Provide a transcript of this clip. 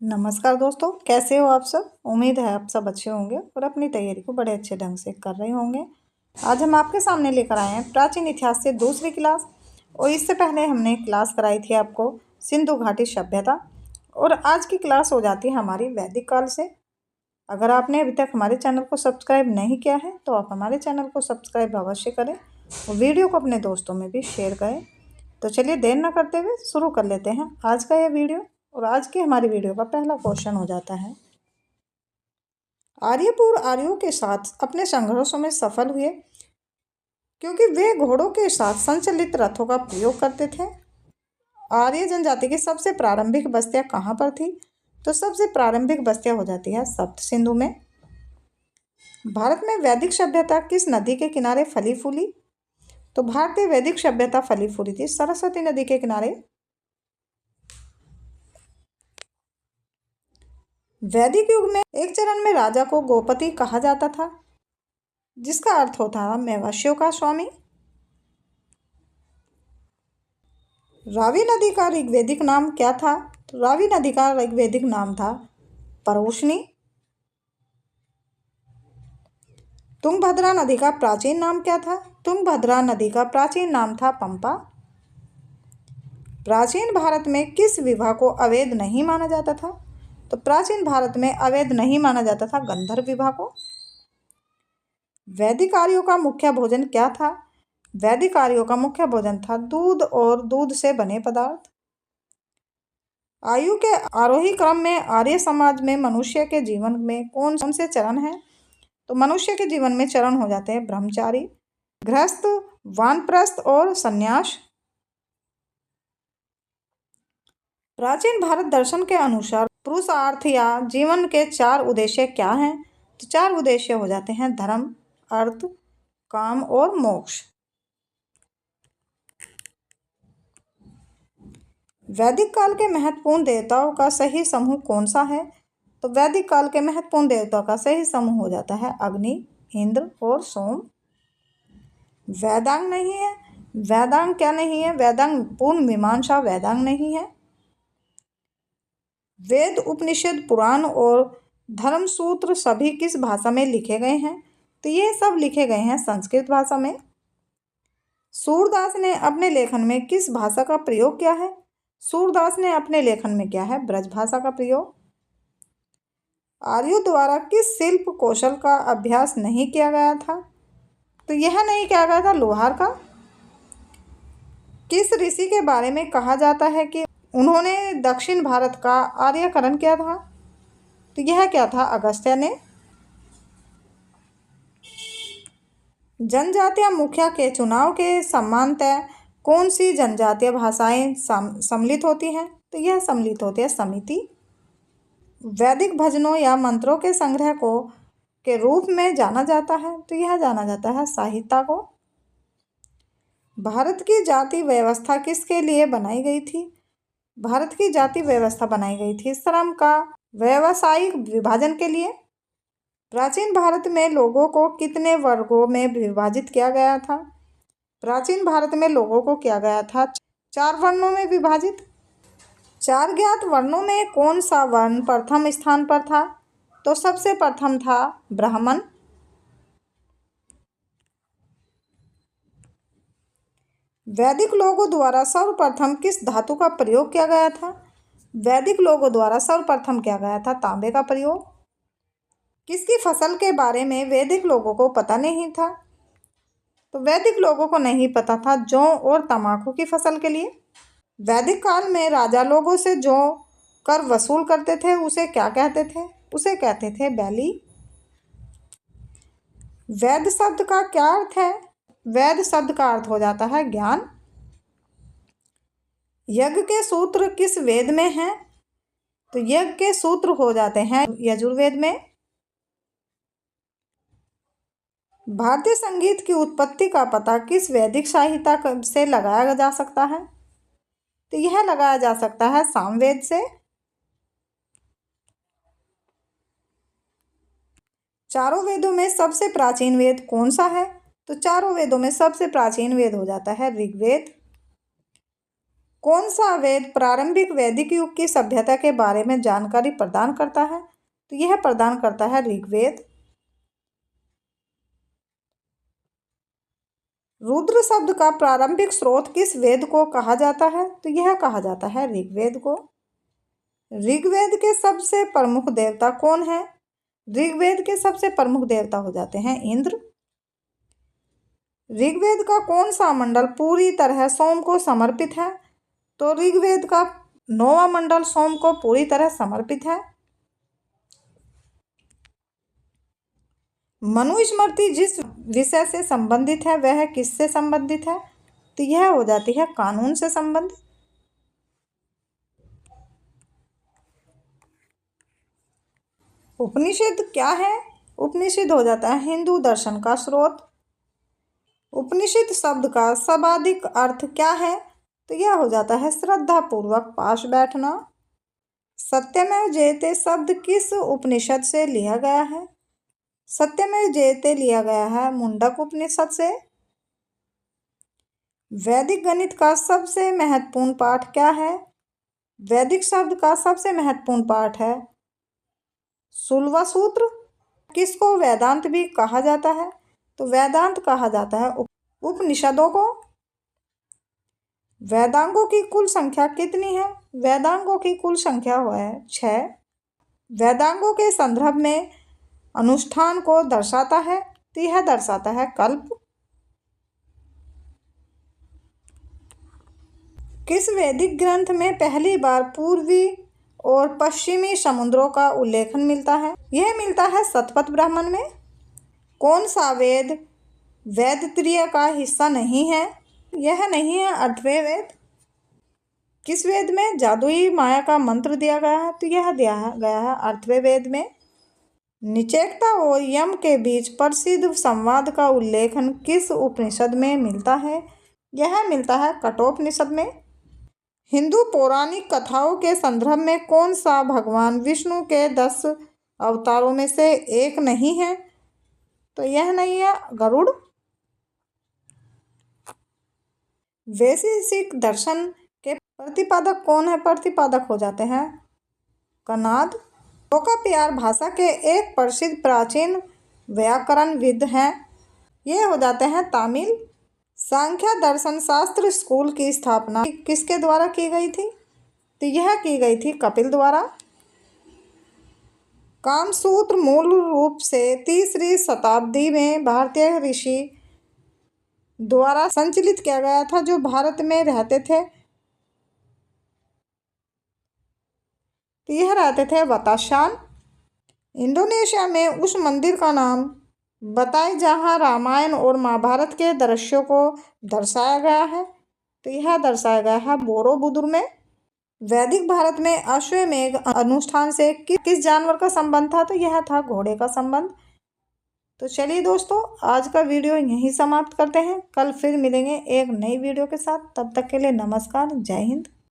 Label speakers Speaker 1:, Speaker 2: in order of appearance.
Speaker 1: नमस्कार दोस्तों, कैसे हो आप सब। उम्मीद है आप सब अच्छे होंगे और अपनी तैयारी को बड़े अच्छे ढंग से कर रहे होंगे। आज हम आपके सामने लेकर आए हैं प्राचीन इतिहास से दूसरी क्लास। और इससे पहले हमने क्लास कराई थी आपको सिंधु घाटी सभ्यता, और आज की क्लास हो जाती है हमारी वैदिक काल से। अगर आपने अभी तक हमारे चैनल को सब्सक्राइब नहीं किया है तो आप हमारे चैनल को सब्सक्राइब अवश्य करें और वीडियो को अपने दोस्तों में भी शेयर करें। तो चलिए देर न करते हुए शुरू कर लेते हैं आज का यह वीडियो। और आज की हमारी वीडियो का पहला क्वेश्चन हो जाता है, आर्यपुर आर्यों के साथ अपने संघर्षों में सफल हुए क्योंकि वे घोड़ों के साथ संचालित रथों का प्रयोग करते थे। आर्य जनजाति की सबसे प्रारंभिक बस्तियां कहाँ पर थी? तो सबसे प्रारंभिक बस्तियां हो जाती है सप्त सिंधु में। भारत में वैदिक सभ्यता किस नदी के किनारे फली फूली? तो भारतीय वैदिक सभ्यता फली फूली थी सरस्वती नदी के किनारे। वैदिक युग में एक चरण में राजा को गोपति कहा जाता था, जिसका अर्थ होता था मवेशियों का स्वामी। रावी नदी का ऋग्वेदिक नाम क्या था? तो रावी नदी का ऋग्वेदिक नाम था परोशनी। तुंगभद्रा नदी का प्राचीन नाम क्या था? तुंगभद्रा नदी का प्राचीन नाम था पंपा। प्राचीन भारत में किस विवाह को अवैध नहीं माना जाता था? तो प्राचीन भारत में अवैध नहीं माना जाता था गंधर्व विवाह को। वैदिक आर्यों का मुख्य भोजन क्या था? वैदिक आर्यों का मुख्य भोजन था दूध और दूध से बने पदार्थ। आयु के आरोही क्रम में आर्य समाज में मनुष्य के जीवन में कौन से चरण हैं? तो मनुष्य के जीवन में चरण हो जाते हैं ब्रह्मचारी, गृहस्थ, वानप्रस्थ और संन्यास। प्राचीन भारत दर्शन के अनुसार पुरुषार्थ या जीवन के 4 उद्देश्य क्या हैं? तो 4 उद्देश्य हो जाते हैं धर्म, अर्थ, काम और मोक्ष। वैदिक काल के महत्वपूर्ण देवताओं का सही समूह कौन सा है? तो वैदिक काल के महत्वपूर्ण देवताओं का सही समूह हो जाता है अग्नि, इंद्र और सोम। वेदांग नहीं है। वेदांग क्या नहीं है? वेदांग पूर्ण मीमांसा वेदांग नहीं है। वेद, उपनिषद, पुराण और धर्मसूत्र सभी किस भाषा में लिखे गए हैं? तो ये सब लिखे गए हैं संस्कृत भाषा में। सूरदास ने अपने लेखन में किस भाषा का प्रयोग किया है? सूरदास ने अपने लेखन में किया है ब्रज भाषा का प्रयोग। आर्यों द्वारा किस शिल्प कौशल का अभ्यास नहीं किया गया था? तो यह नहीं किया गया था लोहार का। किस ऋषि के बारे में कहा जाता है कि उन्होंने दक्षिण भारत का आर्यकरण किया था? तो यह क्या था? अगस्त्य ने। जनजातीय मुखिया के चुनाव के समानतः कौन सी जनजातीय भाषाएं सम्मिलित होती हैं? तो यह सम्मिलित होती है समिति। वैदिक भजनों या मंत्रों के संग्रह को के रूप में जाना जाता है, तो यह जाना जाता है साहित्य को। भारत की जाति व्यवस्था किसके लिए बनाई गई थी? भारत की जाति व्यवस्था बनाई गई थी श्रम का व्यावसायिक विभाजन के लिए। प्राचीन भारत में लोगों को कितने वर्गों में विभाजित किया गया था? प्राचीन भारत में लोगों को किया गया था 4 वर्णों में विभाजित। 4 ज्ञात वर्णों में कौन सा वर्ण प्रथम स्थान पर था? तो सबसे प्रथम था ब्राह्मण। वैदिक लोगों द्वारा सर्वप्रथम किस धातु का प्रयोग किया गया था? वैदिक लोगों द्वारा सर्वप्रथम किया गया था तांबे का प्रयोग। किसकी फसल के बारे में वैदिक लोगों को पता नहीं था? तो वैदिक लोगों को नहीं पता था जौ और तंबाकू की फसल के लिए। वैदिक काल में राजा लोगों से जो कर वसूल करते थे उसे क्या कहते थे? उसे कहते थे बैली। वैद शब्द का क्या अर्थ है? वैद शब्द का अर्थ हो जाता है ज्ञान। यज्ञ के सूत्र किस वेद में हैं? तो यज्ञ के सूत्र हो जाते हैं यजुर्वेद में। भारतीय संगीत की उत्पत्ति का पता किस वैदिक साहित्य से लगाया जा सकता है? तो यह लगाया जा सकता है सामवेद से। चारों वेदों में सबसे प्राचीन वेद कौन सा है? तो चारों वेदों में सबसे प्राचीन वेद हो जाता है ऋग्वेद। कौन सा वेद प्रारंभिक वैदिक युग की सभ्यता के बारे में जानकारी प्रदान करता है? तो यह प्रदान करता है ऋग्वेद। रुद्र शब्द का प्रारंभिक स्रोत किस वेद को कहा जाता है? तो यह कहा जाता है ऋग्वेद को। ऋग्वेद के सबसे प्रमुख देवता कौन है? ऋग्वेद के सबसे प्रमुख देवता हो जाते हैं इंद्र। ऋग्वेद का कौन सा मंडल पूरी तरह सोम को समर्पित है? तो ऋग्वेद का 9वां मंडल सोम को पूरी तरह समर्पित है। मनुस्मृति जिस विषय से संबंधित है वह किससे संबंधित है? तो यह हो जाती है कानून से संबंधित। उपनिषद क्या है? उपनिषद हो जाता है हिंदू दर्शन का स्रोत। उपनिषद शब्द का शाब्दिक अर्थ क्या है? तो यह हो जाता है श्रद्धा पूर्वक पास बैठना। सत्यमेव जयते शब्द किस उपनिषद से लिया गया है? सत्यमेव जयते लिया गया है मुंडक उपनिषद से। वैदिक गणित का सबसे महत्वपूर्ण पाठ क्या है? वैदिक शब्द का सबसे महत्वपूर्ण पाठ है शुल्ब सूत्र। किसको वेदांत भी कहा जाता है? तो वेदांत कहा जाता है उपनिषदों को। वेदांगों की कुल संख्या कितनी है? वेदांगों की कुल संख्या है 6। वेदांगों के संदर्भ में अनुष्ठान को दर्शाता है, तो यह दर्शाता है कल्प। किस वैदिक ग्रंथ में पहली बार पूर्वी और पश्चिमी समुद्रों का उल्लेखन मिलता है? यह मिलता है शतपथ ब्राह्मण में। कौन सा वेद वेदत्रय का हिस्सा नहीं है? यह नहीं है अथर्ववेद वेद। किस वेद में जादुई माया का मंत्र दिया गया है? तो यह दिया गया है अथर्ववेद में। निचेकता और यम के बीच प्रसिद्ध संवाद का उल्लेखन किस उपनिषद में मिलता है? यह मिलता है कठोपनिषद में। हिंदू पौराणिक कथाओं के संदर्भ में कौन सा भगवान विष्णु के 10 अवतारों में से एक नहीं है? तो यह नहीं है गरुड़। वैशेषिक दर्शन के प्रतिपादक कौन है? प्रतिपादक हो जाते हैं कणाद। लोकाप्यार भाषा के एक प्रसिद्ध प्राचीन व्याकरणविद हैं, ये हो जाते हैं तामिल। सांख्य दर्शन शास्त्र स्कूल की स्थापना किसके द्वारा की गई थी? तो यह की गई थी कपिल द्वारा। कामसूत्र मूल रूप से 3री शताब्दी में भारतीय ऋषि द्वारा संचालित किया गया था जो भारत में रहते थे। तो यह रहते थे वताशान। इंडोनेशिया में उस मंदिर का नाम बताए जहाँ रामायण और महाभारत के दृश्यों को दर्शाया गया है, तो यह दर्शाया गया है बोरोबुदुर में। वैदिक भारत में अश्वमेध अनुष्ठान से किस जानवर का संबंध था? तो यह था घोड़े का संबंध। तो चलिए दोस्तों, आज का वीडियो यहीं समाप्त करते हैं। कल फिर मिलेंगे एक नई वीडियो के साथ। तब तक के लिए नमस्कार, जय हिंद।